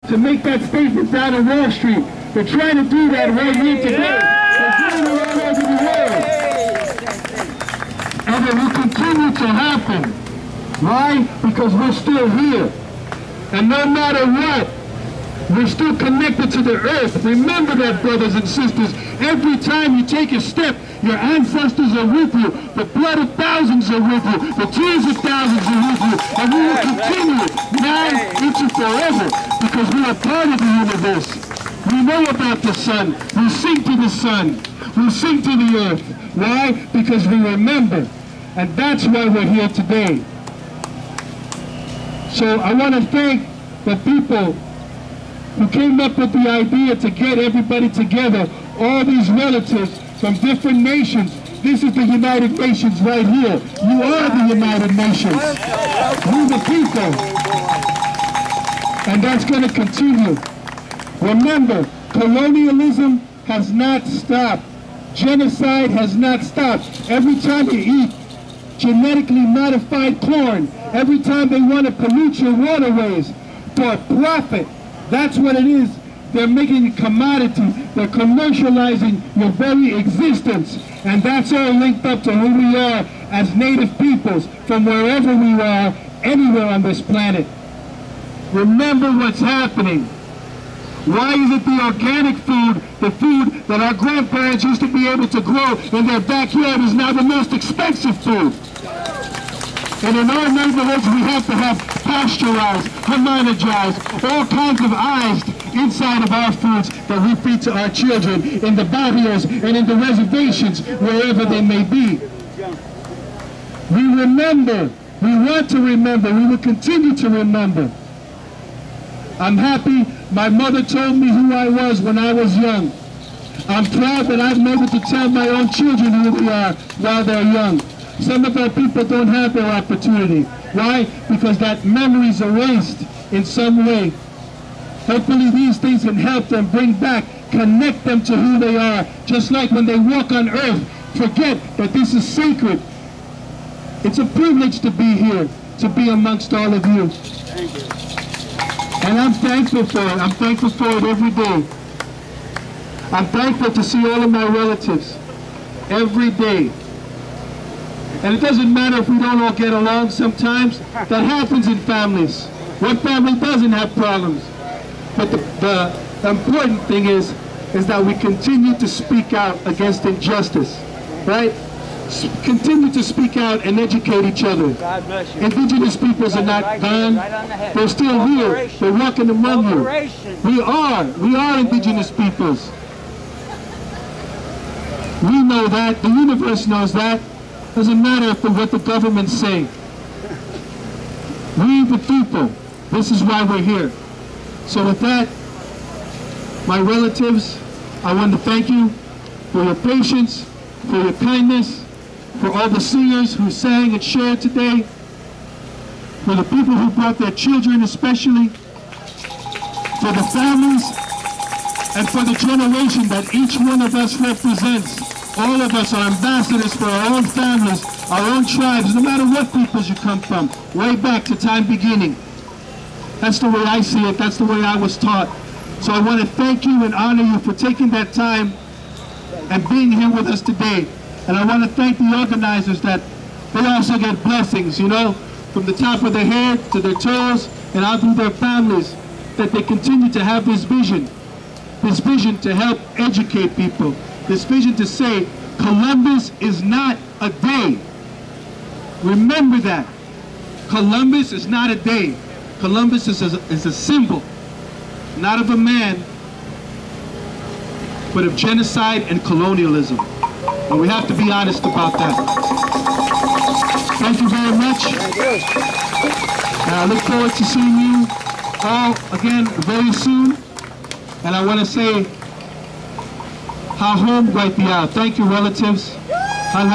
to make that statement down on Wall Street. They're trying to do that right here today. They're doing it all over the world. And it will continue to happen. Why? Because we're still here. And no matter what, we're still connected to the earth. Remember that, brothers and sisters. Every time you take a step, your ancestors are with you. The blood of thousands are with you. The tears of thousands are with you. And we will continue now into forever, because we are part of the universe. We know about the sun. We sing to the sun. We sing to the earth. Why? Because we remember. And that's why we're here today. So I want to thank the people who came up with the idea to get everybody together, all these relatives from different nations. This is the United Nations right here. You are the United Nations. You the people. And that's going to continue. Remember, colonialism has not stopped. Genocide has not stopped. Every time you eat genetically modified corn, every time they want to pollute your waterways for profit, that's what it is. They're making a commodity. They're commercializing your very existence. And that's all linked up to who we are as native peoples from wherever we are, anywhere on this planet. Remember what's happening. Why is it the organic food, the food that our grandparents used to be able to grow in their backyard, is now the most expensive food? And in our neighborhoods, we have to have pasteurized, homogenized, all kinds of ized inside of our foods that we feed to our children in the barrios and in the reservations, wherever they may be. We remember. We want to remember. We will continue to remember. I'm happy my mother told me who I was when I was young. I'm proud that I've been able to tell my own children who they are while they're young. Some of our people don't have their opportunity. Why? Because that memory's erased in some way. Hopefully these things can help them bring back, connect them to who they are. Just like when they walk on earth, forget that this is sacred. It's a privilege to be here, to be amongst all of you. Thank you. And I'm thankful for it. I'm thankful for it every day. I'm thankful to see all of my relatives every day. And it doesn't matter if we don't all get along sometimes. That happens in families. What family doesn't have problems? But the important thing is that we continue to speak out against injustice, right? Continue to speak out and educate each other. God bless you. Indigenous peoples are not gone. They're still here. They're walking among you. We are indigenous peoples. We know that. The universe knows that. Doesn't matter what the governments say. We the people. This is why we're here. So with that, my relatives, I want to thank you for your patience, for your kindness, for all the singers who sang and shared today, for the people who brought their children especially, for the families, and for the generation that each one of us represents. All of us are ambassadors for our own families, our own tribes, no matter what peoples you come from, way back to time beginning. That's the way I see it. That's the way I was taught. So I want to thank you and honor you for taking that time and being here with us today. And I want to thank the organizers that they also get blessings, you know, from the top of their head to their toes and out through their families, that they continue to have this vision to help educate people, this vision to say Columbus is not a day. Remember that. Columbus is not a day. Columbus is a symbol, not of a man, but of genocide and colonialism. And we have to be honest about that. Thank you very much. And I look forward to seeing you all again very soon. And I want to say, ha home right out. Thank you, relatives. Hal